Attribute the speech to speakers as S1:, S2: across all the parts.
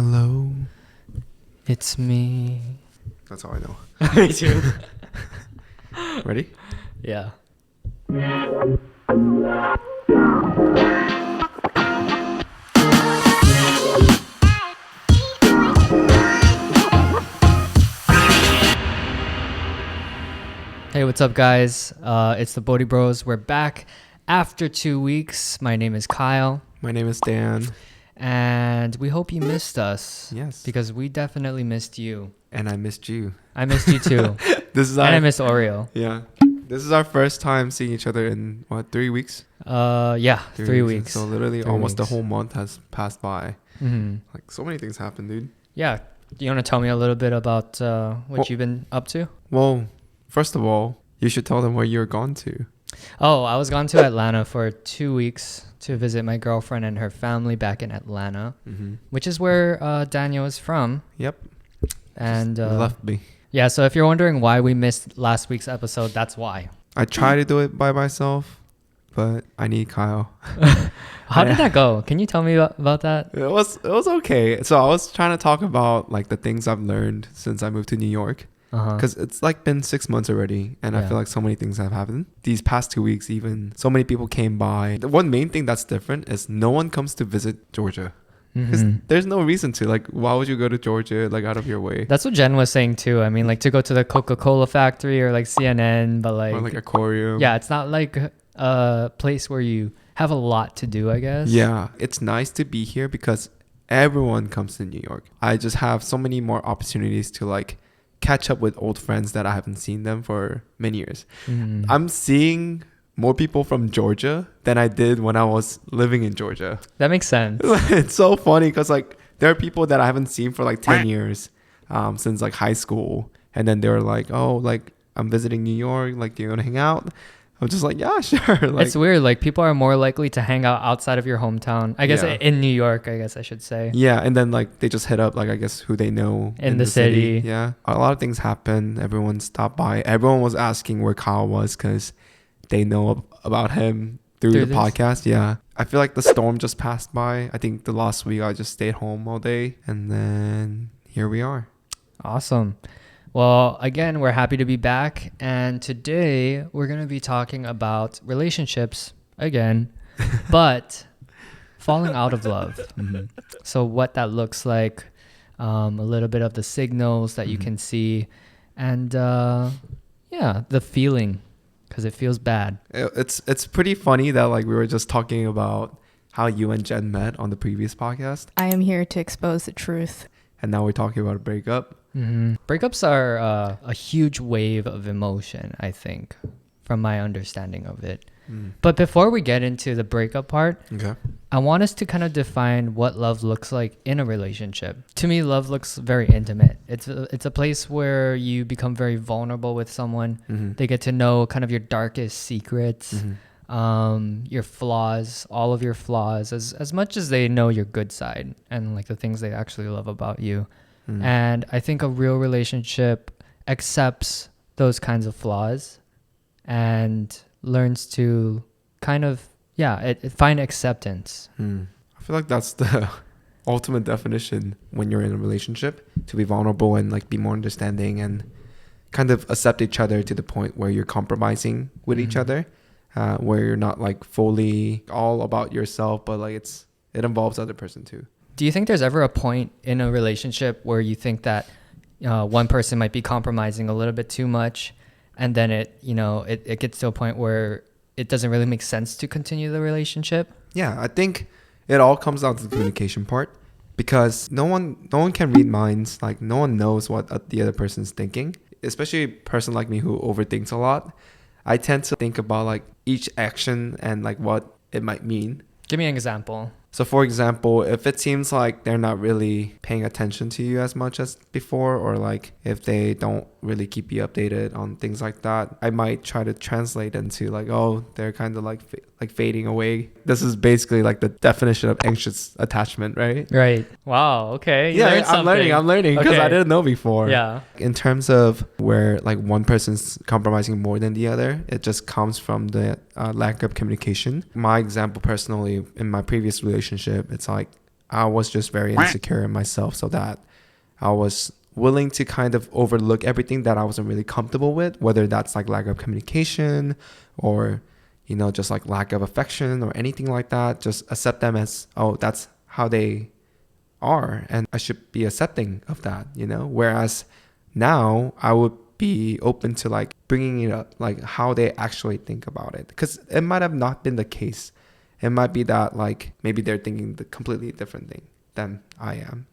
S1: Hello.
S2: It's me.
S1: That's all I know.
S2: Me too.
S1: Ready?
S2: Yeah. Hey, what's up, guys? It's the BoriBros. We're back after 2 weeks. My name is Kyle,
S1: My name is Dan.
S2: and we hope you missed us.
S1: Yes.
S2: Because we definitely missed you.
S1: And I missed you.
S2: I missed you too.
S1: This is
S2: And I missed Oreo.
S1: Yeah. This is our first time seeing each other in, 3 weeks?
S2: Yeah, 3 weeks.
S1: So literally
S2: 3
S1: almost
S2: weeks.
S1: a whole month has passed by.
S2: Mm-hmm.
S1: Like, so many things happened, dude.
S2: Yeah. Do you want to tell me a little bit about what you've been up to?
S1: Well, first of all, you should tell them where you're gone to.
S2: Oh, I was gone to Atlanta for 2 weeks to visit my girlfriend and her family back in Atlanta,
S1: Mm-hmm.
S2: which is where Daniel is from.
S1: Yep.
S2: And
S1: Just left me.
S2: yeah, so if you're wondering why we missed last week's episode, that's why.
S1: I tried to do it by myself, but I need Kyle.
S2: How did that go? Can you tell me about that?
S1: It was okay. So I was trying to talk about like the things I've learned since I moved to New York.
S2: Uh-huh.
S1: Because it's like been 6 months already, and I
S2: Yeah.
S1: feel like so many things have happened. These past 2 weeks, even so many people came by. The one main thing that's different is no one comes to visit Georgia. Because there's no reason to. Like, why would you go to Georgia like out of your way?
S2: That's what Jen was saying too. I mean, like to go to the Coca-Cola factory or like CNN, but
S1: Or like aquarium.
S2: yeah, it's not like a place where you have a lot to do, I guess.
S1: Yeah, it's nice to be here because everyone comes to New York. I just have so many more opportunities to like catch up with old friends that I haven't seen them for many years.
S2: Mhm.
S1: I'm seeing more people from Georgia than I did when I was living in Georgia.
S2: That makes sense.
S1: It's so funny because like there are people that I haven't seen for like 10 years since like high school, and then they're like, oh, like I'm visiting New York, like do you want to hang out? I'm just like, yeah, sure. Like,
S2: It's weird. Like people are more likely to hang out outside of your hometown. I guess
S1: Yeah.
S2: in New York, I guess I should say.
S1: yeah, and then like they just hit up like I guess who they know
S2: In the city.
S1: Yeah, a lot of things happened. Everyone stopped by. Everyone was asking where Kyle was because they know about him through the
S2: this.
S1: podcast. Yeah, I feel like the storm just passed by. I think the last week I just stayed home all day, and then here we are.
S2: Awesome. Well, again, we're happy to be back. And today we're going to be talking about relationships again, but falling out of love. So what that looks like, a little bit of the signals that you can see, and yeah, the feeling, because it feels bad.
S1: It's pretty funny that like we were just talking about how you and Jen met on the previous podcast,
S3: I am here to expose the truth.
S1: and now we're talking about a breakup.
S2: Breakups are a huge wave of emotion, I think, from my understanding of it. But before we get into the breakup part,
S1: Okay.
S2: I want us to kind of define what love looks like in a relationship. To me, love looks very intimate. It's a place where you become very vulnerable with someone. They get to know kind of your darkest secrets, your flaws, all of your flaws, as much as they know your good side and like the things they actually love about you. And I think a real relationship accepts those kinds of flaws and learns to kind of, find acceptance.
S1: I feel like that's the ultimate definition when you're in a relationship, to be vulnerable and like be more understanding and kind of accept each other to the point where you're compromising with each other, where you're not like fully all about yourself, but like it involves the other person too.
S2: Do you think there's ever a point in a relationship where you think that one person might be compromising a little bit too much, and then it gets to a point where it doesn't really make sense to continue the relationship?
S1: Yeah, I think it all comes down to the communication part, because no one can read minds. Like no one knows what the other person's thinking, especially a person like me who overthinks a lot. I tend to think about like each action and like what it might mean.
S2: Give me an example.
S1: So for example, if it seems like they're not really paying attention to you as much as before, or like if they don't really keep you updated on things like that, I might try to translate into like, oh, they're kind of like fading away. This is basically like the definition of anxious attachment, right?
S2: Right. Wow. Okay. You
S1: Yeah,
S2: learned
S1: I'm learning because
S2: Okay.
S1: I didn't know before.
S2: Yeah.
S1: In terms of where like one person's compromising more than the other, it just comes from the lack of communication. My example personally, in my previous relationship, it's like I was just very insecure in myself, so that I was willing to kind of overlook everything that I wasn't really comfortable with, whether that's like lack of communication or, you know, just like lack of affection or anything like that. Just accept them as, oh, that's how they are, and I should be accepting of that, you know. Whereas now I would be open to like bringing it up, like how they actually think about it, because it might have not been the case. It might be that like maybe they're thinking the completely different thing than I am.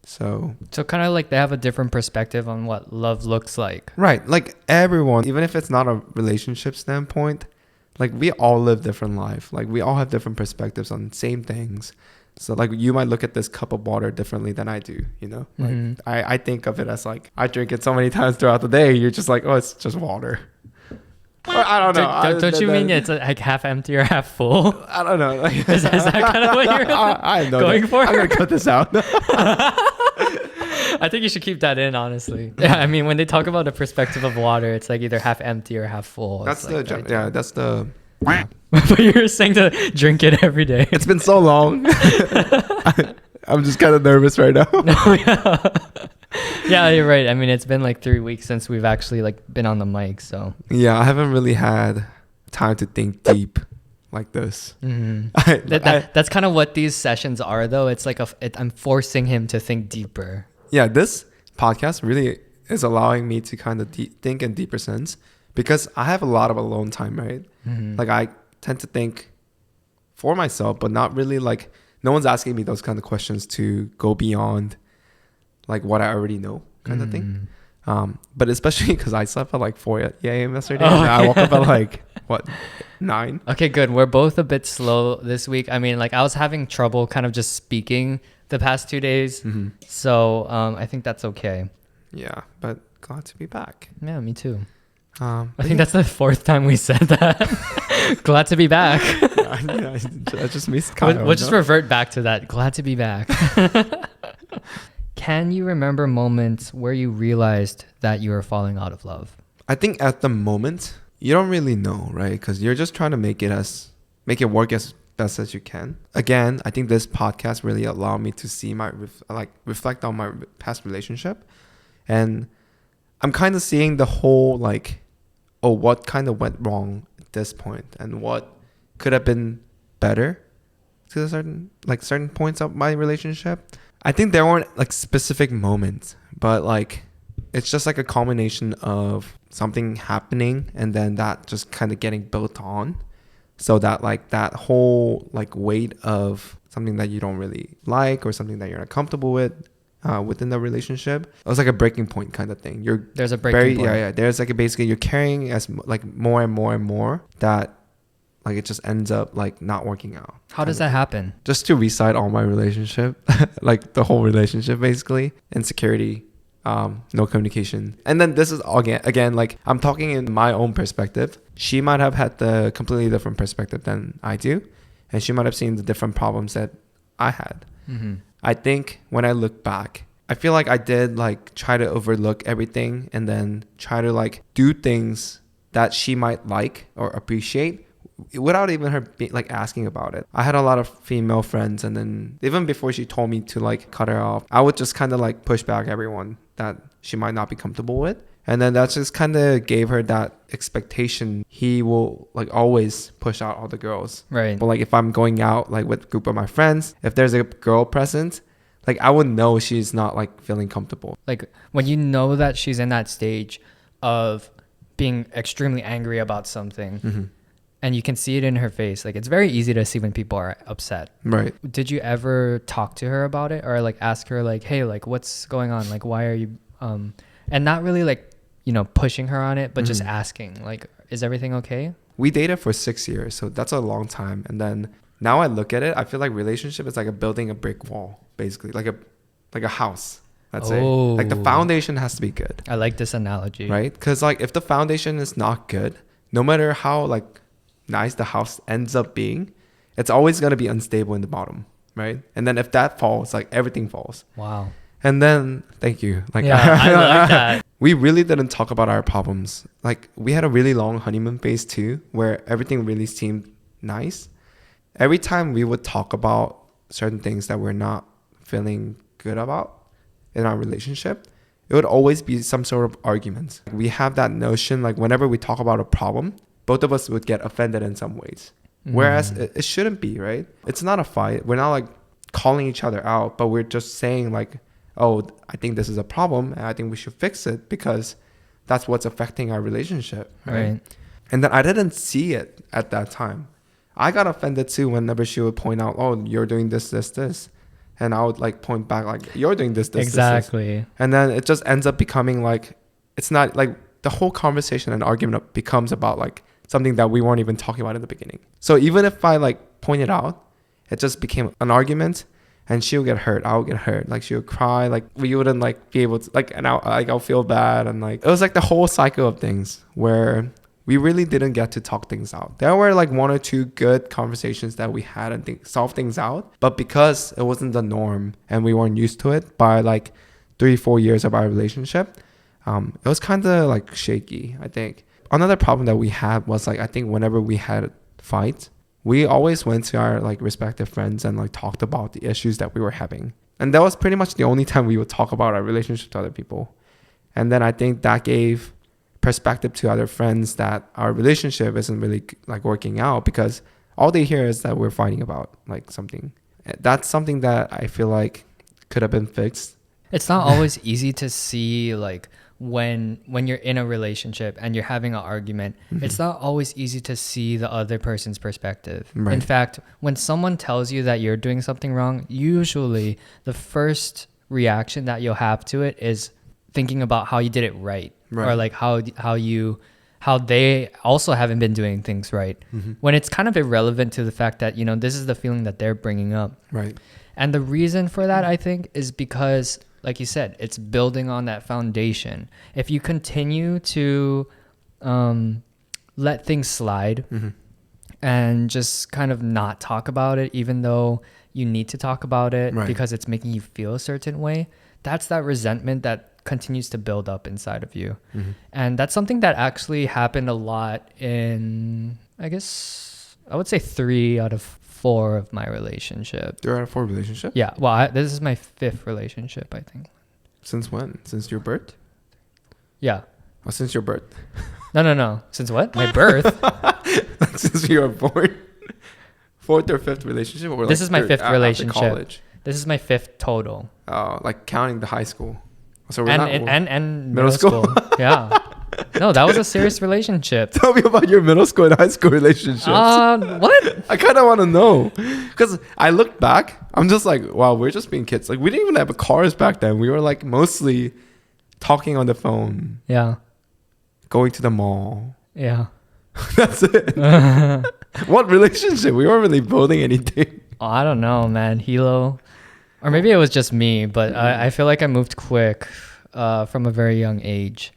S1: So
S2: kind of like they have a different perspective on what love looks like.
S1: Right. Like everyone, even if it's not a relationship standpoint, like we all live different life. Like we all have different perspectives on same things. So like you might look at this cup of water differently than I do, you know? Like I think of it as like I drink it so many times throughout the day. You're just like, oh, it's just water. Or, I don't know.
S2: Don't you mean it's like half empty or half full?
S1: I don't know. Like,
S2: is that kind of what you're
S1: I know
S2: going for?
S1: I'm going to cut this out.
S2: I think you should keep that in, honestly. Yeah, I mean, when they talk about the perspective of water, it's like either half empty or half full.
S1: That's
S2: like
S1: that's the...
S2: But you're saying to drink it every day.
S1: It's been so long. I'm just kind of nervous right now.
S2: Yeah, you're right. I mean, it's been like 3 weeks since we've actually like been on the mic, so.
S1: Yeah, I haven't really had time to think deep like this.
S2: That's kind of what these sessions are, though. It's like I'm forcing him to think deeper.
S1: Yeah, this podcast really is allowing me to kind of think in deeper sense, because I have a lot of alone time, right? Like I tend to think for myself, but not really like, no one's asking me those kind of questions to go beyond like what I already know kind of thing. But especially because I slept at like 4 a.m. yesterday. And I woke up at like, 9?
S2: Okay, good. We're both a bit slow this week. I mean, like I was having trouble kind of just speaking the past 2 days. So I think that's okay.
S1: Yeah, but glad to be back.
S2: Yeah, me too.
S1: I
S2: think that's the 4th time we said that. Glad to be back.
S1: I just missed Kyle.
S2: We'll just revert back to that. Glad to be back. Can you remember moments where you realized that you were falling out of love?
S1: I think at the moment, you don't really know, right? Because you're just trying to make it work as best as you can. Again, I think this podcast really allowed me to see reflect on my past relationship. And I'm kind of seeing the whole like, oh, what kind of went wrong at this point and what could have been better to certain points of my relationship. I think there weren't like specific moments, but like it's just like a culmination of something happening and then that just kind of getting built on, so that like that whole like weight of something that you don't really like or something that you're not comfortable with within the relationship, it was like a breaking point kind of thing.
S2: There's a breaking point.
S1: Yeah. There's like basically you're carrying as like more and more and more that like it just ends up like not working out.
S2: How does that happen?
S1: Just to recite all my relationship, like the whole relationship basically. Insecurity, no communication. And then this is again like I'm talking in my own perspective. She might have had the completely different perspective than I do, and she might have seen the different problems that I had. I think when I look back, I feel like I did like try to overlook everything and then try to like do things that she might like or appreciate without even her like asking about it. I had a lot of female friends, and then even before she told me to like cut her off, I would just kind of like push back everyone that she might not be comfortable with. And then that just kind of gave her that expectation. He will like always push out all the girls.
S2: Right.
S1: But like if I'm going out like with a group of my friends, if there's a girl present, like I would know she's not like feeling comfortable.
S2: Like when you know that she's in that stage of being extremely angry about something, and you can see it in her face. Like it's very easy to see when people are upset.
S1: Right.
S2: Did you ever talk to her about it, or like ask her like, hey, like what's going on? Like why are you and not really like, you know, pushing her on it, but just asking like, is everything okay? We
S1: dated for 6 years, so that's a long time. And then now I look at it, I feel like relationship is like building a brick wall, basically, like a house. Let's say like the foundation has to be good.
S2: I like this analogy.
S1: Right? Because like if the foundation is not good, no matter how like nice the house ends up being, it's always going to be unstable in the bottom, right? And then if that falls, like everything falls.
S2: Wow.
S1: And then thank you. Like
S2: yeah, I like that.
S1: We really didn't talk about our problems. Like we had a really long honeymoon phase too, where everything really seemed nice. Every time we would talk about certain things that we're not feeling good about in our relationship, it would always be some sort of argument. We have that notion, like whenever we talk about a problem, both of us would get offended in some ways. Whereas it shouldn't be, right? It's not a fight. We're not like calling each other out, but we're just saying like, oh, I think this is a problem and I think we should fix it because that's what's affecting our relationship, right? And then I didn't see it at that time. I got offended too whenever she would point out, oh, you're doing this, this, this. And I would like point back like, you're doing this, this,
S2: exactly.
S1: this. And then it just ends up becoming like, it's not like the whole conversation and argument becomes about like something that we weren't even talking about in the beginning. So even if I like pointed out, it just became an argument and she would get hurt. I would get hurt. Like she would cry. Like we wouldn't like be able to like, and I'll feel bad. And like, it was like the whole cycle of things where we really didn't get to talk things out. There were like 1 or 2 good conversations that we had and solve things out. But because it wasn't the norm and we weren't used to it by like 3-4 years of our relationship, it was kind of like shaky, I think. Another problem that we had was like, I think whenever we had fights, we always went to our like respective friends and like talked about the issues that we were having. And that was pretty much the only time we would talk about our relationship to other people. And then I think that gave perspective to other friends that our relationship isn't really like working out because all they hear is that we're fighting about like something. That's something that I feel like could have been fixed.
S2: It's not always easy to see like when you're in a relationship and you're having an argument, it's not always easy to see the other person's perspective. Right. In fact, when someone tells you that you're doing something wrong, usually the first reaction that you'll have to it is thinking about how you did it right. Or like how they also haven't been doing things right, when it's kind of irrelevant to the fact that, you know, this is the feeling that they're bringing up.
S1: Right.
S2: And the reason for that, I think, is because, like you said, it's building on that foundation. If you continue to let things slide and just kind of not talk about it, even though you need to talk about it because it's making you feel a certain way, that's that resentment that continues to build up inside of you. And that's something that actually happened a lot in, I guess, I would say 3 out of 4 of my relationship.
S1: 3 out of 4 relationship?
S2: Yeah. Well, this is my 5th relationship, I think.
S1: Since when? Since your birth?
S2: Yeah.
S1: Oh, since your birth?
S2: No. Since what? My birth?
S1: Since you were born? 4th or 5th relationship? Or
S2: this
S1: like
S2: is my 5th relationship.
S1: College?
S2: This is my 5th total.
S1: Oh, like counting the high school. So we're
S2: and middle school. Yeah. No, that was a serious relationship.
S1: Tell me about your middle school and high school relationships.
S2: What?
S1: I kind of want to know. Because I look back, I'm just like, wow, we're just being kids. Like, we didn't even have cars back then. We were like mostly talking on the phone.
S2: Yeah.
S1: Going to the mall.
S2: Yeah.
S1: That's it. What relationship? We weren't really building anything.
S2: Oh, I don't know, man. Hilo. Or maybe it was just me, but I feel like I moved quick from a very young age.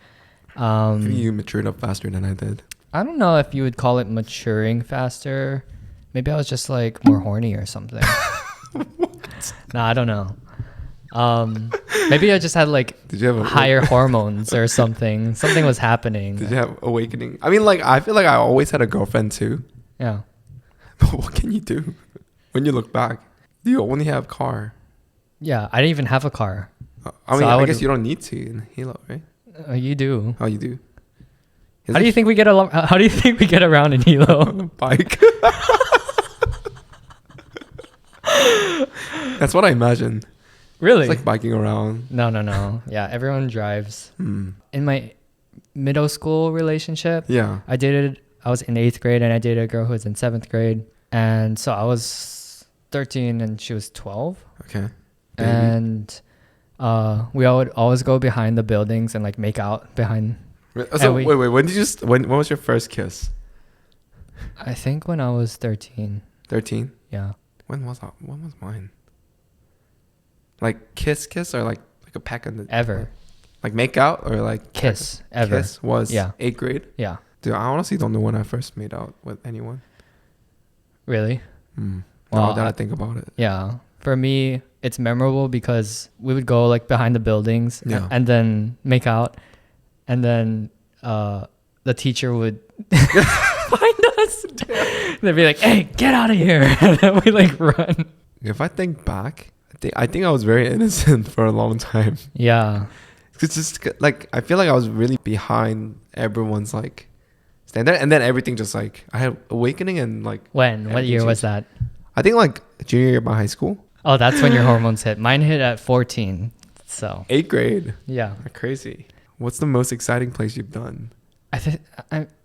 S1: You matured up faster than I did.
S2: I don't know if you would call it maturing faster. Maybe I was just like more horny or something.
S1: What?
S2: No, I don't know. Maybe I just had like
S1: Did you have
S2: higher hormones or something. Something was happening.
S1: Did you have awakening? I mean, like, I feel like I always had a girlfriend too.
S2: Yeah.
S1: But what can you do when you look back? You only have car.
S2: Yeah, I didn't even have a car.
S1: I guess you don't need to in Hilo, right?
S2: You do.
S1: Oh, you do.
S2: How do you think we get along? How do you think we get around in Hilo?
S1: Bike. That's what I imagine.
S2: Really?
S1: It's like biking around.
S2: No. Yeah, everyone drives. In my middle school relationship,
S1: yeah,
S2: I was in 8th grade and I dated a girl who was in 7th grade. And so I was 13 and she was 12.
S1: Okay. Baby.
S2: And we would always go behind the buildings and like make out behind.
S1: So wait, when was your first kiss?
S2: I think when I was 13.
S1: 13?
S2: Yeah.
S1: When was mine? Like kiss or like a peck on the
S2: ever.
S1: Like make out or like
S2: kiss ever.
S1: Kiss was 8th grade?
S2: Yeah.
S1: Dude, I honestly don't know when I first made out with anyone.
S2: Really?
S1: Well, now that I think about it.
S2: Yeah. For me, it's memorable because we would go like behind the buildings and then make out, and then the teacher would find us. They'd be like, "Hey, get out of here!" And then we like run.
S1: If I think back, I think I was very innocent for a long time.
S2: Yeah.
S1: It's just like I feel like I was really behind everyone's like standard, and then everything just like I had awakening and like.
S2: When? What year was that?
S1: I think like junior year of my high school.
S2: Oh, that's when your hormones hit. Mine hit at 14. So
S1: 8th grade.
S2: yeah.
S1: Crazy. What's the most exciting place you've done?
S2: I think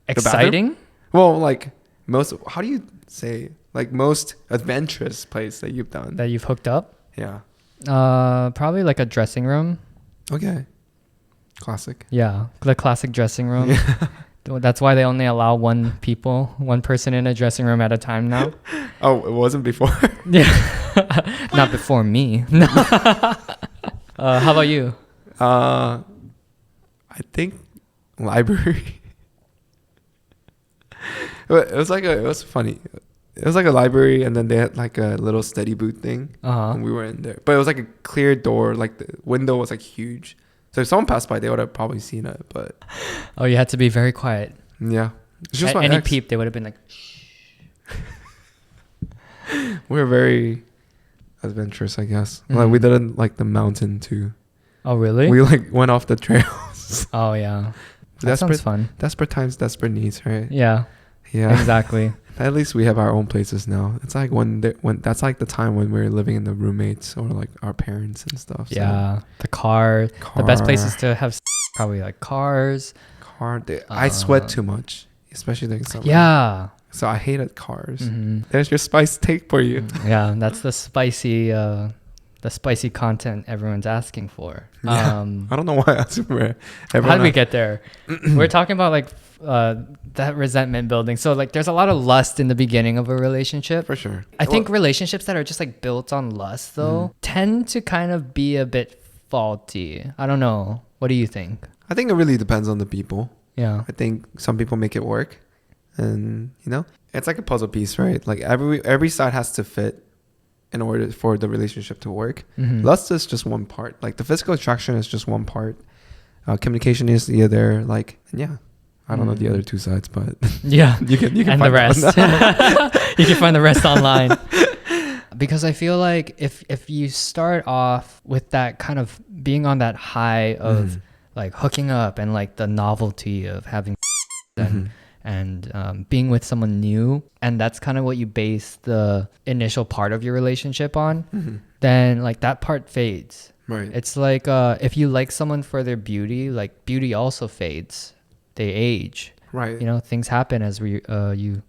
S2: exciting.
S1: Well, like most. How do you say like most adventurous place that you've done?
S2: That you've hooked up.
S1: Yeah.
S2: Probably like a dressing room.
S1: Okay. Classic.
S2: Yeah, the classic dressing room. That's why they only allow one person in a dressing room at a time now.
S1: Oh, it wasn't before.
S2: Yeah, not before me. How about you?
S1: I think library. It was funny. It was like a library, and then they had like a little study booth thing, and we were in there. But it was like a clear door, like the window was like huge. So if someone passed by, they would have probably seen it. But
S2: oh, you had to be very quiet.
S1: yeah, it's just
S2: any peep, they would have been like.
S1: We were very adventurous, I guess.
S2: Mm-hmm.
S1: Like we didn't like the mountain too.
S2: Oh really?
S1: We like went off the trails.
S2: Oh yeah, that sounds fun.
S1: Desperate times, desperate needs, right?
S2: Yeah.
S1: Yeah.
S2: Exactly.
S1: At least we have our own places now. It's like when that's like the time when we're living in the roommates or like our parents and stuff.
S2: Yeah. So. The car. The best places to have probably like cars.
S1: I sweat too much, especially during summer.
S2: Yeah.
S1: So I hated cars.
S2: Mm-hmm.
S1: There's your spice take for you.
S2: Yeah, that's the spicy content everyone's asking for.
S1: Yeah. I don't know why that's where.
S2: How did we get there? We're talking about like that resentment building. So like there's a lot of lust in the beginning of a relationship.
S1: For sure.
S2: I think relationships that are just like built on lust though tend to kind of be a bit faulty. I don't know. What do you think?
S1: I think it really depends on the people.
S2: Yeah.
S1: I think some people make it work, and it's like a puzzle piece, right? Like every side has to fit in order for the relationship to work.
S2: Mm-hmm.
S1: Lust is just one part. Like the physical attraction is just one part. Communication is the other. Like, yeah. I don't know the other two sides, but
S2: yeah,
S1: you can
S2: and
S1: find
S2: the rest. You can find the rest online. Because I feel like if you start off with that kind of being on that high of like hooking up and like the novelty of having and being with someone new, and that's kind of what you base the initial part of your relationship on, then like that part fades.
S1: Right.
S2: It's like if you like someone for their beauty, like beauty also fades. They age.
S1: Right.
S2: Things happen as you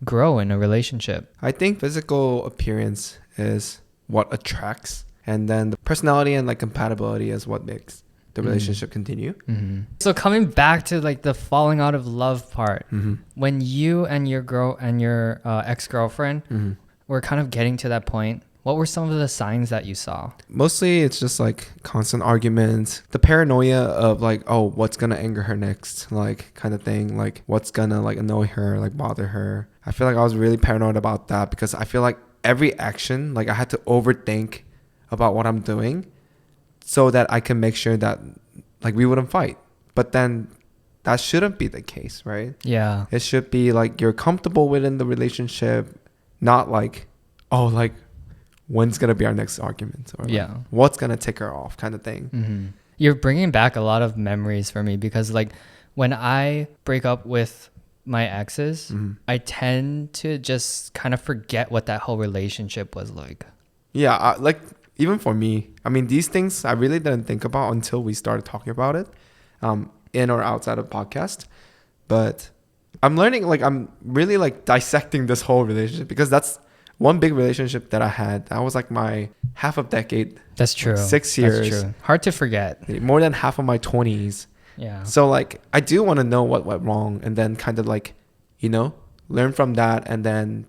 S2: grow in a relationship.
S1: I think physical appearance is what attracts, and then the personality and like compatibility is what makes the relationship continue.
S2: Mm-hmm. So coming back to like the falling out of love part, when you and your ex-girlfriend were kind of getting to that point, what were some of the signs that you saw? Mostly
S1: it's just like constant arguments, the paranoia of like, oh, what's gonna anger her next, like kind of thing, like what's gonna like annoy her, like bother her. I feel like I was really paranoid about that because I feel like every action, like I had to overthink about what I'm doing so that I can make sure that like we wouldn't fight. But then that shouldn't be the case, right?
S2: Yeah.
S1: It should be like you're comfortable within the relationship, not like, oh, like when's gonna be our next argument, or like, what's gonna tick her off, kind of thing. You're bringing back a lot of memories for me because like when I break up with my exes, I tend to just kind of forget what that whole relationship was like. Yeah, like even for me, I mean, these things I really didn't think about until we started talking about it, in or outside of podcast. But I'm learning, like I'm really like dissecting this whole relationship because that's one big relationship that I had. That was like my half a decade. That's true. 6 years. That's true. Hard to forget. More than half of my 20s. Yeah. So like I do want to know what went wrong and then kind of like, learn from that and then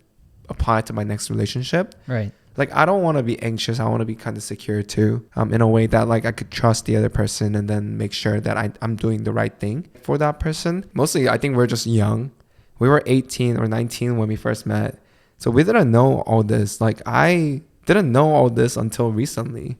S1: apply it to my next relationship. Right. Like I don't want to be anxious. I want to be kind of secure too, in a way that like I could trust the other person and then make sure that I'm doing the right thing for that person. Mostly I think we're just young. We were 18 or 19 when we first met. So we didn't know all this. Like I didn't know all this until recently.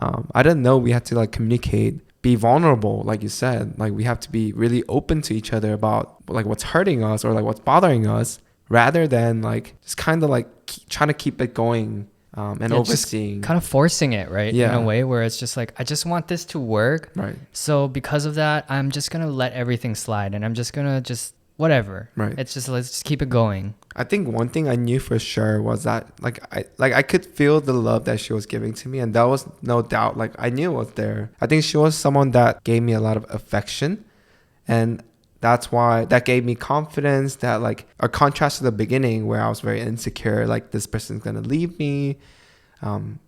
S1: I didn't know we had to like communicate, be vulnerable, like you said. Like we have to be really open to each other about like what's hurting us or like what's bothering us, rather than like just kind of like trying to keep it going and
S2: Yeah, just
S1: overseeing.
S2: kind of forcing it, right?
S1: Yeah.
S2: In a way where it's just like, I just want this to work.
S1: Right.
S2: So because of that, I'm just going to let everything slide and I'm just going to just whatever.
S1: Right.
S2: It's just, let's just keep it going.
S1: I think one thing I knew for sure was that I could feel the love that she was giving to me, and that was no doubt, like I knew it was there. I think she was someone that gave me a lot of affection, and that's why that gave me confidence. That like a contrast to the beginning where I was very insecure, like this person's gonna leave me.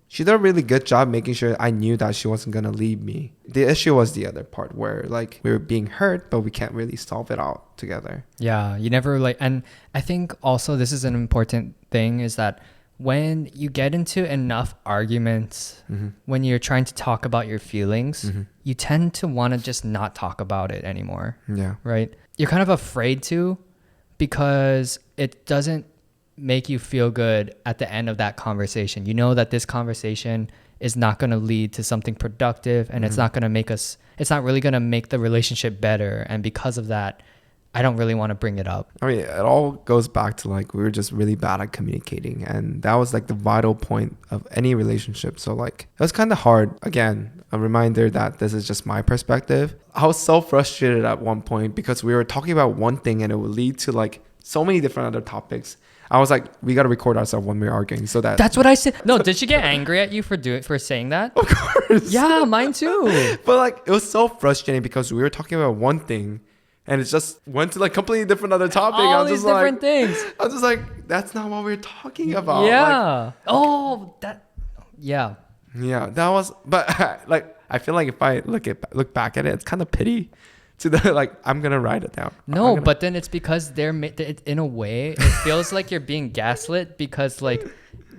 S1: She did a really good job making sure I knew that she wasn't gonna leave me. The issue was the other part where like we were being hurt, but we can't really solve it out together.
S2: Yeah, you never like, and I think also this is an important thing is that when you get into enough arguments, when you're trying to talk about your feelings, you tend to want to just not talk about it anymore.
S1: Yeah.
S2: Right? You're kind of afraid to, because it doesn't make you feel good at the end of that conversation. You know that this conversation is not going to lead to something productive, and it's not going to make us, it's not really going to make the relationship better. And because of that, I don't really want to bring it up.
S1: I mean, it all goes back to like we were just really bad at communicating, and that was like the vital point of any relationship. So like it was kind of hard. Again, a reminder that this is just my perspective. I was so frustrated at one point because we were talking about one thing and it would lead to like so many different other topics. I was like, we got to record ourselves when we're arguing so that...
S2: That's what I said. No, did she get angry at you for saying that?
S1: Of course.
S2: Yeah, mine too.
S1: But like, it was so frustrating because we were talking about one thing and it just went to like completely different other topic.
S2: All these different things.
S1: I was just like, that's not what we're talking about.
S2: Yeah. Yeah.
S1: Yeah, that was... But like, I feel like if I look back at it, it's kind of pity. To the like, I'm gonna write it down.
S2: No, but then it's because in a way, it feels like you're being gaslit because like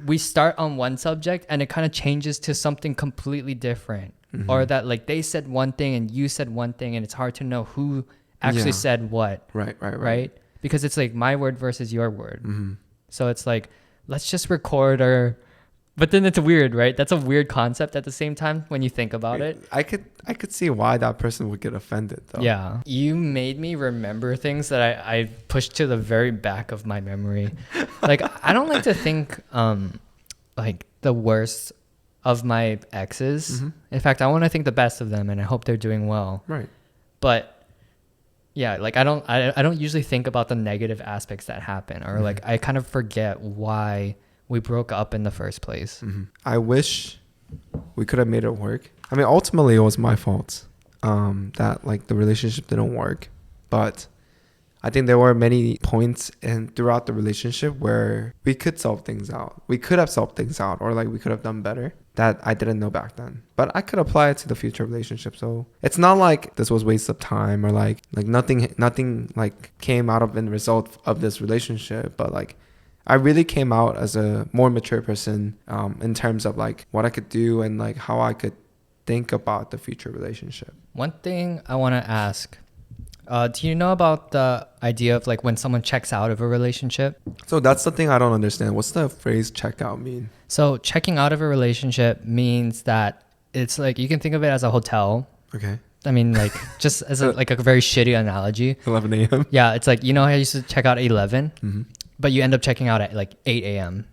S2: we start on one subject and it kind of changes to something completely different, or that like they said one thing and you said one thing and it's hard to know who actually said what. Right? Because it's like my word versus your word. So it's like, let's just record our... But then it's weird, right? That's a weird concept at the same time when you think about it.
S1: I could see why that person would get offended though.
S2: Yeah. You made me remember things that I pushed to the very back of my memory. Like, I don't like to think like the worst of my exes. In fact, I want to think the best of them and I hope they're doing well.
S1: Right.
S2: But yeah, like I don't usually think about the negative aspects that happen, or like I kind of forget why we broke up in the first place.
S1: I wish we could have made it work. I mean, ultimately it was my fault that like the relationship didn't work, but I think there were many points throughout the relationship where we could solve things out. We could have solved things out, or like we could have done better that I didn't know back then. But I could apply it to the future relationship. So it's not like this was waste of time, or like nothing like came out of the result of this relationship, but like I really came out as a more mature person in terms of like what I could do and like how I could think about the future relationship.
S2: One thing I want to ask, do you know about the idea of like when someone checks out of a relationship?
S1: So that's the thing I don't understand. What's the phrase check out mean?
S2: So checking out of a relationship means that it's like, you can think of it as a hotel.
S1: Okay.
S2: I mean, like just as a very shitty analogy.
S1: 11 a.m.
S2: Yeah, it's like, you know how I used to check out at 11? But you end up checking out at like 8 a.m.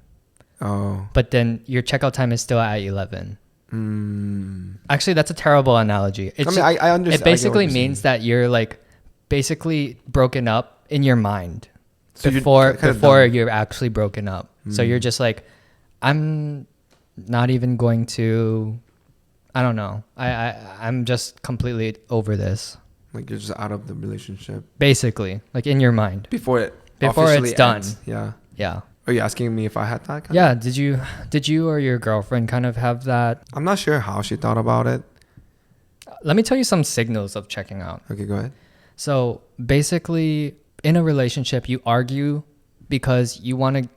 S1: Oh.
S2: But then your checkout time is still at 11. Actually, that's a terrible analogy.
S1: I understand.
S2: It basically means that you're like basically broken up in your mind before you're actually broken up. So you're just like, I'm not even going to... I don't know. I'm just completely over this.
S1: Like you're just out of the relationship.
S2: Basically, like in your mind.
S1: Before it's
S2: done.
S1: ends. Yeah.
S2: Yeah.
S1: Are you asking me if I had that?
S2: Yeah. Did you or your girlfriend kind of have that?
S1: I'm not sure how she thought about it.
S2: Let me tell you some signals of checking out.
S1: Okay, go ahead.
S2: So basically, in a relationship, you argue because you want to...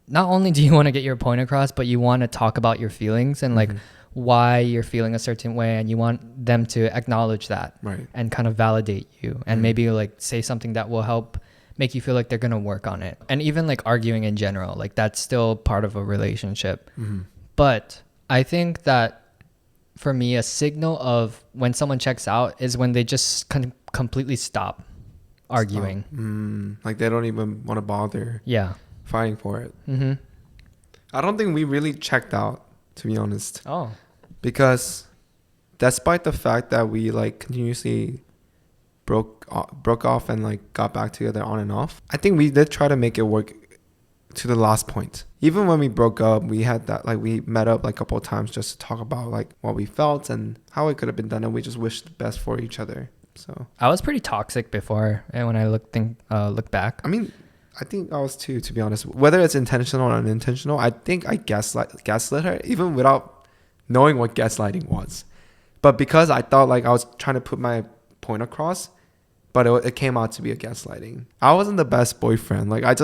S2: Not only do you want to get your point across, but you want to talk about your feelings and like why you're feeling a certain way, and you want them to acknowledge that,
S1: right,
S2: and kind of validate you, and maybe like say something that will help make you feel like they're gonna work on it. And even like arguing in general, like that's still part of a relationship. But I think that for me, a signal of when someone checks out is when they just completely stop arguing.
S1: Like they don't even want to bother
S2: Yeah.
S1: fighting for it. I don't think we really checked out, to be honest.
S2: Oh.
S1: Because despite the fact that we like continuously broke off and like got back together on and off, I think we did try to make it work to the last point. Even when we broke up, we had that, like, we met up like a couple of times just to talk about like what we felt and how it could have been done, and we just wished the best for each other. So
S2: I was pretty toxic before, and when I look back.
S1: I mean, I think I was too, to be honest. Whether it's intentional or unintentional, I think I gaslit her even without knowing what gaslighting was. But because I thought like I was trying to put my point across, but it came out to be a gaslighting. I wasn't the best boyfriend. Like I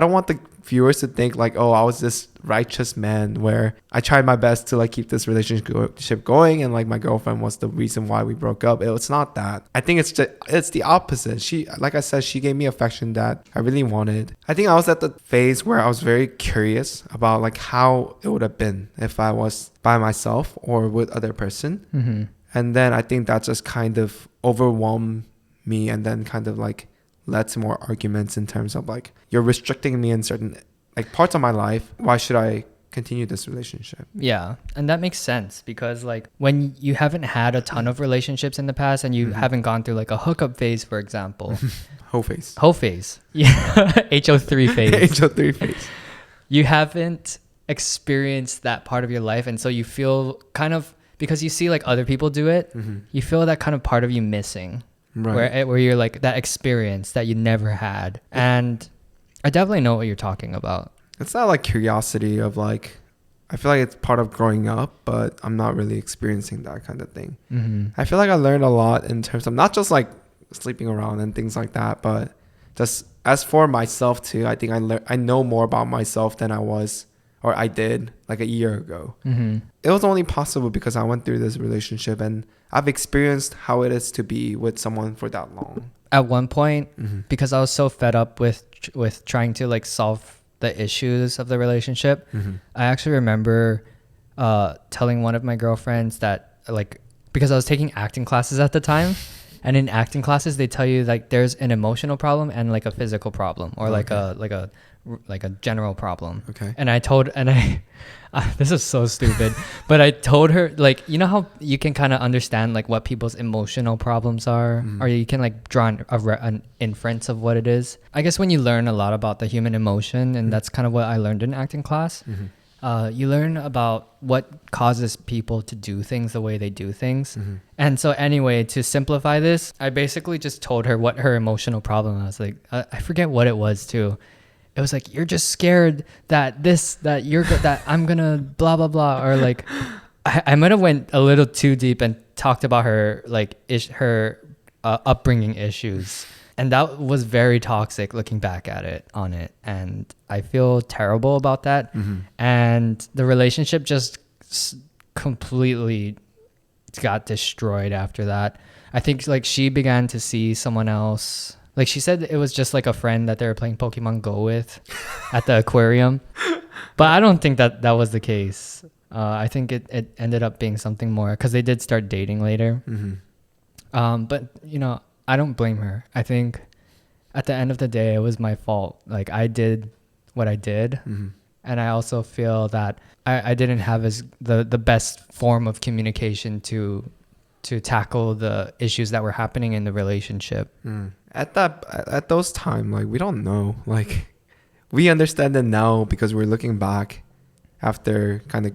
S1: don't want the viewers to think like, oh, I was this righteous man where I tried my best to like keep this relationship going, and like my girlfriend was the reason why we broke up. It's not that. I think it's the opposite. She, like I said, she gave me affection that I really wanted. I think I was at the phase where I was very curious about like how it would have been if I was by myself or with other person.
S2: Mm-hmm.
S1: And then I think that just kind of overwhelmed me, and then kind of like led to more arguments in terms of like, you're restricting me in certain like parts of my life. Why should I continue this relationship?
S2: Yeah, and that makes sense because like when you haven't had a ton of relationships in the past and you haven't gone through like a hookup phase, for example.
S1: Whole phase.
S2: Yeah. HO3 phase.
S1: HO3 phase.
S2: You haven't experienced that part of your life, and so you feel kind of, because you see like other people do it, you feel that kind of part of you missing. Right. Where you're like that experience that you never had. And I definitely know what you're talking about.
S1: It's not like curiosity of like, I feel like it's part of growing up, but I'm not really experiencing that kind of thing. I feel like I learned a lot in terms of not just like sleeping around and things like that, but just as for myself too. I think I know more about myself than I did like a year ago. It was only possible because I went through this relationship and I've experienced how it is to be with someone for that long.
S2: At one point, because I was so fed up with trying to like solve the issues of the relationship, I actually remember telling one of my girlfriends that, like, because I was taking acting classes at the time, and in acting classes they tell you like there's an emotional problem and like a physical problem, or like a general problem. Okay. And I this is so stupid, but I told her, like, you know how you can kind of understand like what people's emotional problems are, or you can like draw an inference of what it is. I guess when you learn a lot about the human emotion, and that's kind of what I learned in acting class, you learn about what causes people to do things the way they do things. And so anyway, to simplify this, I basically just told her what her emotional problem was. Like, I forget what it was too. It was like, you're just scared that I'm gonna blah blah blah, or like I might have went a little too deep and talked about her like her upbringing issues, and that was very toxic looking back at it, and I feel terrible about that. And the relationship just completely got destroyed after that. I think like she began to see someone else. Like she said it was just like a friend that they were playing Pokemon Go with at the aquarium. But I don't think that was the case. I think it ended up being something more, because they did start dating later. But, you know, I don't blame her. I think at the end of the day, it was my fault. Like, I did what I did. And I also feel that I didn't have the best form of communication to tackle the issues that were happening in the relationship.
S1: At those time, like, we don't know. Like, we understand it now because we're looking back after kind of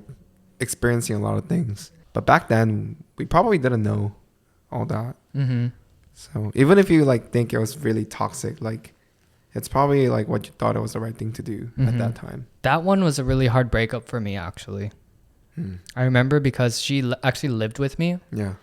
S1: experiencing a lot of things. But back then, we probably didn't know all that. So even if you like think it was really toxic, like, it's probably like what you thought it was the right thing to do at that time. That
S2: one was a really hard breakup for me, actually. I remember because she actually lived with me. Yeah.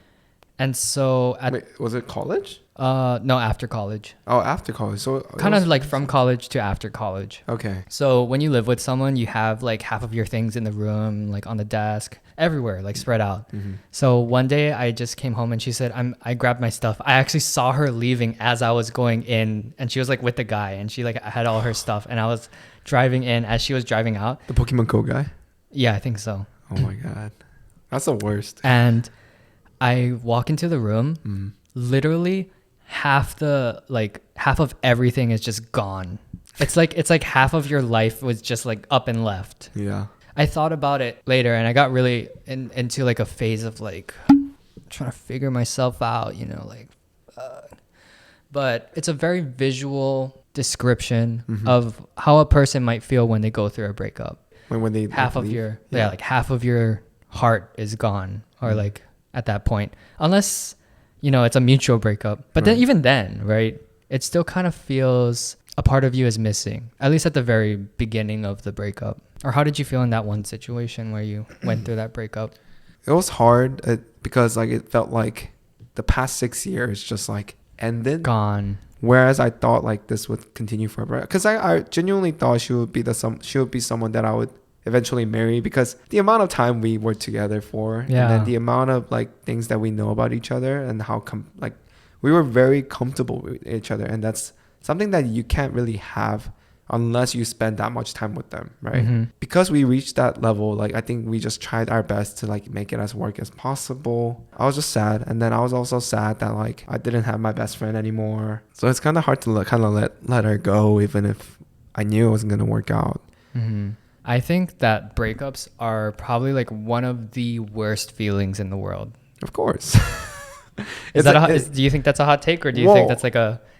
S2: And so
S1: wait, was it college?
S2: No, after college.
S1: Oh, after college. So
S2: kind of like from college to after college. Okay. So when you live with someone, you have like half of your things in the room, like on the desk, everywhere, like spread out. So one day I just came home and she said, I grabbed my stuff. I actually saw her leaving as I was going in, and she was like with the guy, and she like had all her stuff, and I was driving in as she was driving out.
S1: The Pokemon Go guy?
S2: Yeah, I think so.
S1: Oh my God. That's the worst.
S2: And I walk into the room, literally half of everything is just gone. It's like half of your life was just like up and left. Yeah. I thought about it later, and I got really into like a phase of like trying to figure myself out, you know, like, but it's a very visual description of how a person might feel when they go through a breakup.
S1: When they
S2: half
S1: like,
S2: of
S1: leave.
S2: your like half of your heart is gone, or like at that point, unless you know it's a mutual breakup. But then even then, right, it still kind of feels a part of you is missing, at least at the very beginning of the breakup. Or how did you feel in that one situation where you went through that breakup?
S1: It was hard because like it felt like the past 6 years just like ended,
S2: Gone.
S1: whereas I thought like this would continue forever, because I genuinely thought she would be someone that I would eventually marry, because the amount of time we were together for, and then the amount of like things that we know about each other, and how like we were very comfortable with each other, and that's something that you can't really have unless you spend that much time with them, right? Because we reached that level, like I think we just tried our best to like make it as work as possible. I was just sad, and then I was also sad that like I didn't have my best friend anymore, so it's kind of hard to let her go, even if I knew it wasn't gonna work out.
S2: I think that breakups are probably like one of the worst feelings in the world.
S1: Of course.
S2: Do you think that's a hot take, or do you think that's like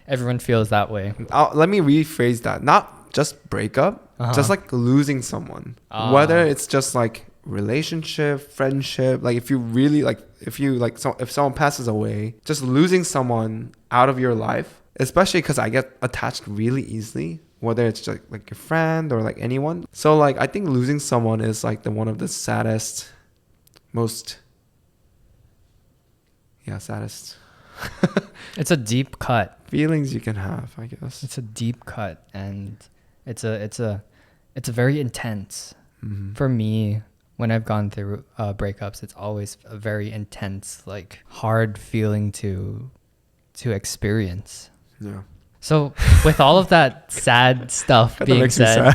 S2: everyone feels that way?
S1: Let me rephrase that. Not just breakup, just like losing someone. Whether it's just like relationship, friendship, like if someone passes away, just losing someone out of your life, especially because I get attached really easily, whether it's just like your friend or like anyone. So like I think losing someone is like one of the saddest, most saddest
S2: It's a deep cut.
S1: feelings you can have, I guess.
S2: It's a deep cut, and it's a very intense. For me, when I've gone through breakups, it's always a very intense, like hard feeling to experience.
S1: Yeah.
S2: So with all of that sad stuff being said,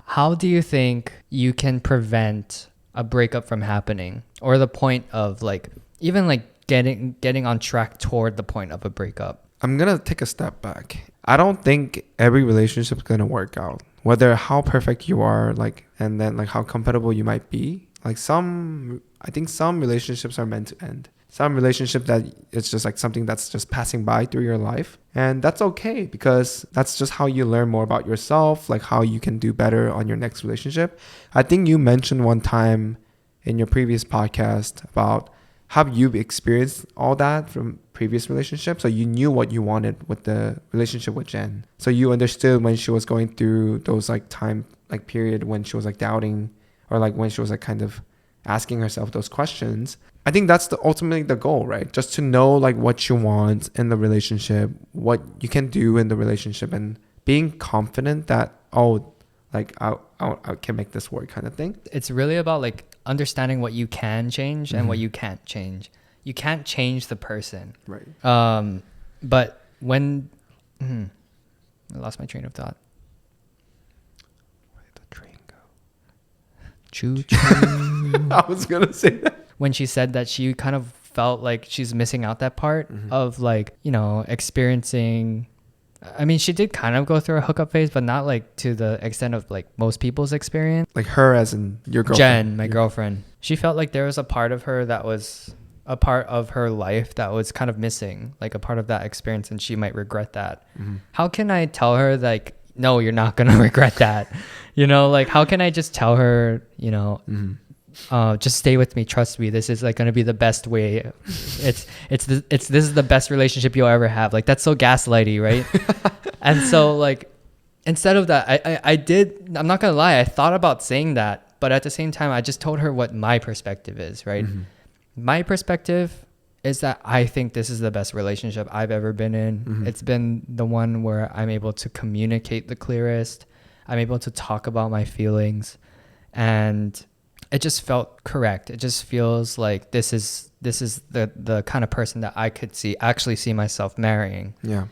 S2: how do you think you can prevent a breakup from happening, or the point of like even like getting on track toward the point of a breakup?
S1: I'm gonna take a step back. I don't think every relationship is gonna work out, whether how perfect you are, like, and then like how compatible you might be. Like I think some relationships are meant to end. Some relationship that it's just like something that's just passing by through your life, and that's okay, because that's just how you learn more about yourself, like how you can do better on your next relationship. I think you mentioned one time in your previous podcast about how you've experienced all that from previous relationships. So you knew what you wanted with the relationship with Jen. So you understood when she was going through those like time, like period when she was like doubting, or like when she was like kind of asking herself those questions. I think that's ultimately the goal, right? Just to know like what you want in the relationship, what you can do in the relationship, and being confident that, like I can make this work, kind of thing.
S2: It's really about like understanding what you can change and what you can't change. You can't change the person,
S1: right?
S2: But when I lost my train of thought.
S1: Where did the train go?
S2: Choo choo.
S1: I was gonna say that.
S2: When she said that she kind of felt like she's missing out that part of like, you know, experiencing. I mean, she did kind of go through a hookup phase, but not like to the extent of like most people's experience.
S1: Like her as in your girlfriend.
S2: Jen, my girlfriend. She felt like there was a part of her that was a part of her life that was kind of missing, like a part of that experience, and she might regret that. How can I tell her like, no, you're not going to regret that? You know, like how can I just tell her, you know, just stay with me, trust me, this is like going to be the best way. This is the best relationship you'll ever have. Like that's so gaslighty, right? And so like instead of that, I'm not gonna lie, I thought about saying that, but at the same time I just told her what my perspective is, right? My perspective is that I think this is the best relationship I've ever been in. It's been the one where I'm able to communicate the clearest, I'm able to talk about my feelings, and it just felt correct. It just feels like this is the kind of person that I could actually see myself marrying. Yeah.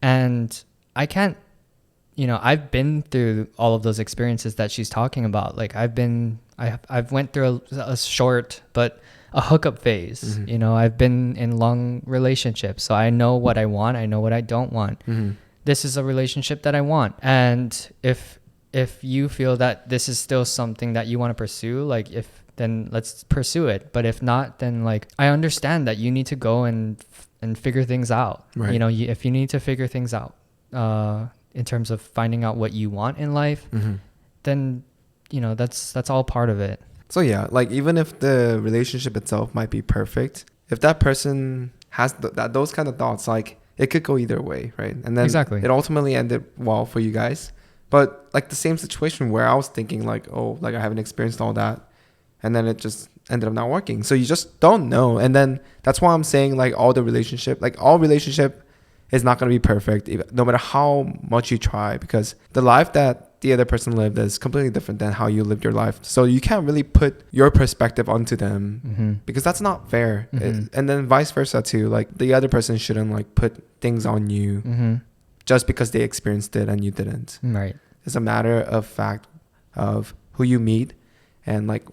S2: And I can't, you know, I've been through all of those experiences that she's talking about. Like I've went through a short, but a hookup phase. You know, I've been in long relationships, so I know what I want. I know what I don't want. This is a relationship that I want. And if if you feel that this is still something that you want to pursue, like then let's pursue it. But if not, then like I understand that you need to go and figure things out.
S1: Right.
S2: You know, if you need to figure things out in terms of finding out what you want in life, then you know that's all part of it.
S1: So yeah, like even if the relationship itself might be perfect, if that person has those kind of thoughts, like it could go either way, right? And then
S2: Exactly.
S1: it ultimately ended well for you guys. But like the same situation where I was thinking like, oh, like I haven't experienced all that, and then it just ended up not working. So you just don't know. And then that's why I'm saying like all relationship is not going to be perfect, no matter how much you try, because the life that the other person lived is completely different than how you lived your life. So you can't really put your perspective onto them because that's not fair. And then vice versa too. Like the other person shouldn't like put things on you just because they experienced it and you didn't.
S2: Right.
S1: It's a matter of fact of who you meet and like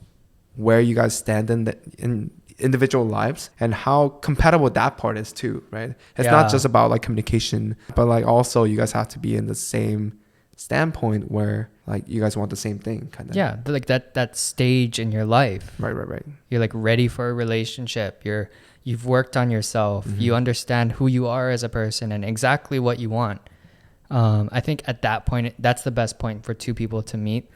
S1: where you guys stand in individual lives and how compatible that part is too, right? It's not just about like communication, but like also you guys have to be in the same standpoint where like you guys want the same thing kind of.
S2: Yeah, like that stage in your life.
S1: Right.
S2: You're like ready for a relationship. You've worked on yourself. You understand who you are as a person and exactly what you want. I think at that point, that's the best point for two people to meet.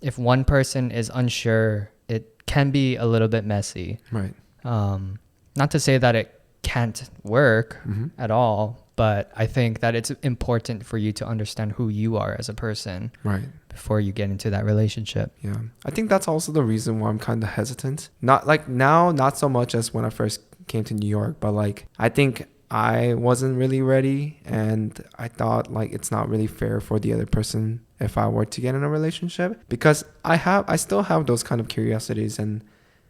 S2: If one person is unsure, it can be a little bit messy.
S1: Right.
S2: Not to say that it can't work at all, but I think that it's important for you to understand who you are as a person,
S1: right,
S2: before you get into that relationship.
S1: Yeah, I think that's also the reason why I'm kind of hesitant. Not like now, not so much as when I first came to New York, but like I think I wasn't really ready, and I thought like it's not really fair for the other person if I were to get in a relationship, because I still have those kind of curiosities, and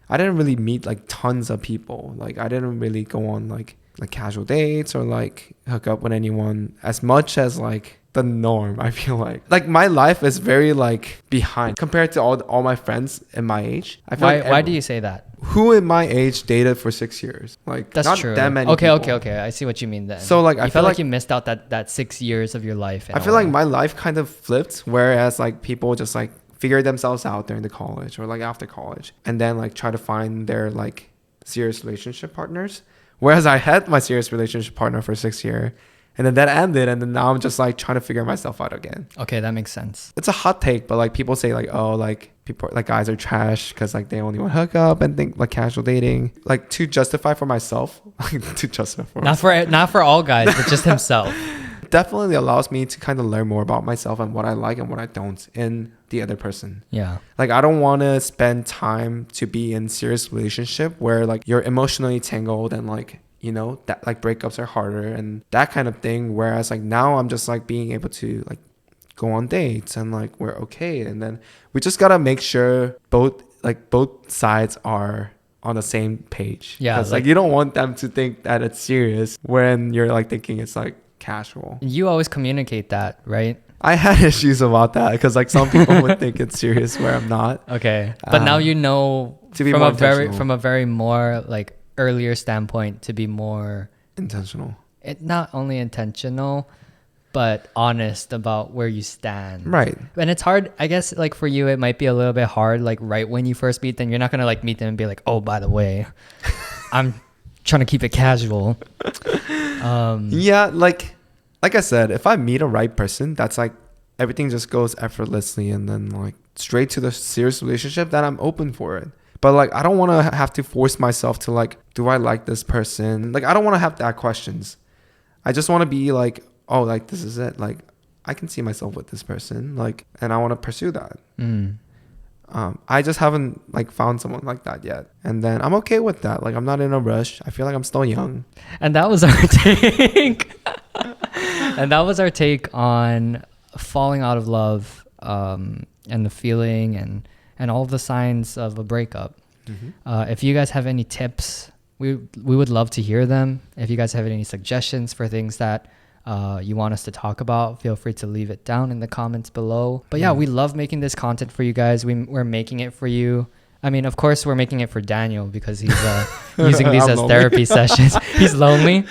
S1: I didn't really meet like tons of people. Like I didn't really go on like casual dates or like hook up with anyone as much as like the norm. I feel like my life is very like behind compared to all my friends in my age. I feel
S2: Why do you say that?
S1: Who in my age dated for 6 years? Like
S2: That's
S1: not
S2: true.
S1: that many
S2: Okay.
S1: people.
S2: I see what you mean then.
S1: So like I
S2: you
S1: feel like
S2: you missed out that 6 years of your life.
S1: I feel like my life kind of flipped, whereas like people just like figure themselves out during the college or like after college and then like try to find their like serious relationship partners. Whereas I had my serious relationship partner for 6 years and then that ended, and then now I'm just like trying to figure myself out again.
S2: Okay, that makes sense.
S1: It's a hot take, but like people say like, oh, like people like guys are trash because like they only want hook up and think like casual dating, like to justify for myself, to justify for myself.
S2: Not for all guys, but just himself.
S1: Definitely allows me to kind of learn more about myself and what I like and what I don't in the other person.
S2: Yeah.
S1: Like I don't want to spend time to be in serious relationship where like you're emotionally tangled and like, you know, that like breakups are harder and that kind of thing. Whereas like now I'm just like being able to like go on dates and like we're okay. And then we just got to make sure both sides are on the same page.
S2: Yeah.
S1: Like you don't want them to think that it's serious when you're like thinking it's like casual.
S2: You always communicate that, right?
S1: I had issues about that because like some people would think it's serious where I'm not.
S2: Okay. But now you know
S1: to be
S2: from
S1: more
S2: a very more like earlier standpoint to be more
S1: intentional.
S2: Not only intentional, but honest about where you stand.
S1: Right.
S2: And it's hard, I guess, like for you, it might be a little bit hard, like right when you first meet them, you're not going to like meet them and be like, oh, by the way, I'm trying to keep it casual.
S1: Yeah, like I said, if I meet a right person, that's like everything just goes effortlessly and then like straight to the serious relationship, then I'm open for it. But like I don't want to have to force myself to like, do I like this person? Like I don't want to have that questions. I just want to be like, oh, like this is it. Like I can see myself with this person, like, and I want to pursue that. I just haven't like found someone like that yet, and then I'm okay with that. Like I'm not in a rush. I feel like I'm still young.
S2: And that was our take. And that was our take on falling out of love, and the feeling and all of the signs of a breakup. If you guys have any tips, we would love to hear them. If you guys have any suggestions for things that you want us to talk about, feel free to leave it down in the comments below. But yeah, we love making this content for you guys. We're making it for you. I mean, of course, we're making it for Daniel because he's using these as therapy sessions. He's lonely.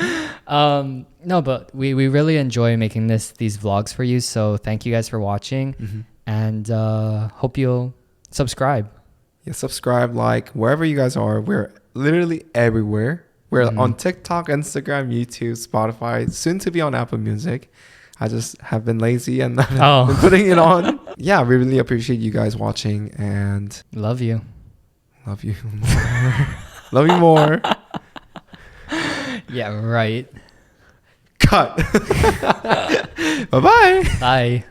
S2: No, but we really enjoy making these vlogs for you. So thank you guys for watching. And hope you'll subscribe.
S1: Yeah, subscribe, like, wherever you guys are. We're literally everywhere. We're on TikTok, Instagram, YouTube, Spotify, soon to be on Apple Music. I just have been lazy and not been putting it on. Yeah, we really appreciate you guys watching and
S2: love you.
S1: Love you more. Love you more.
S2: Yeah, right.
S1: Cut. Bye-bye.
S2: Bye.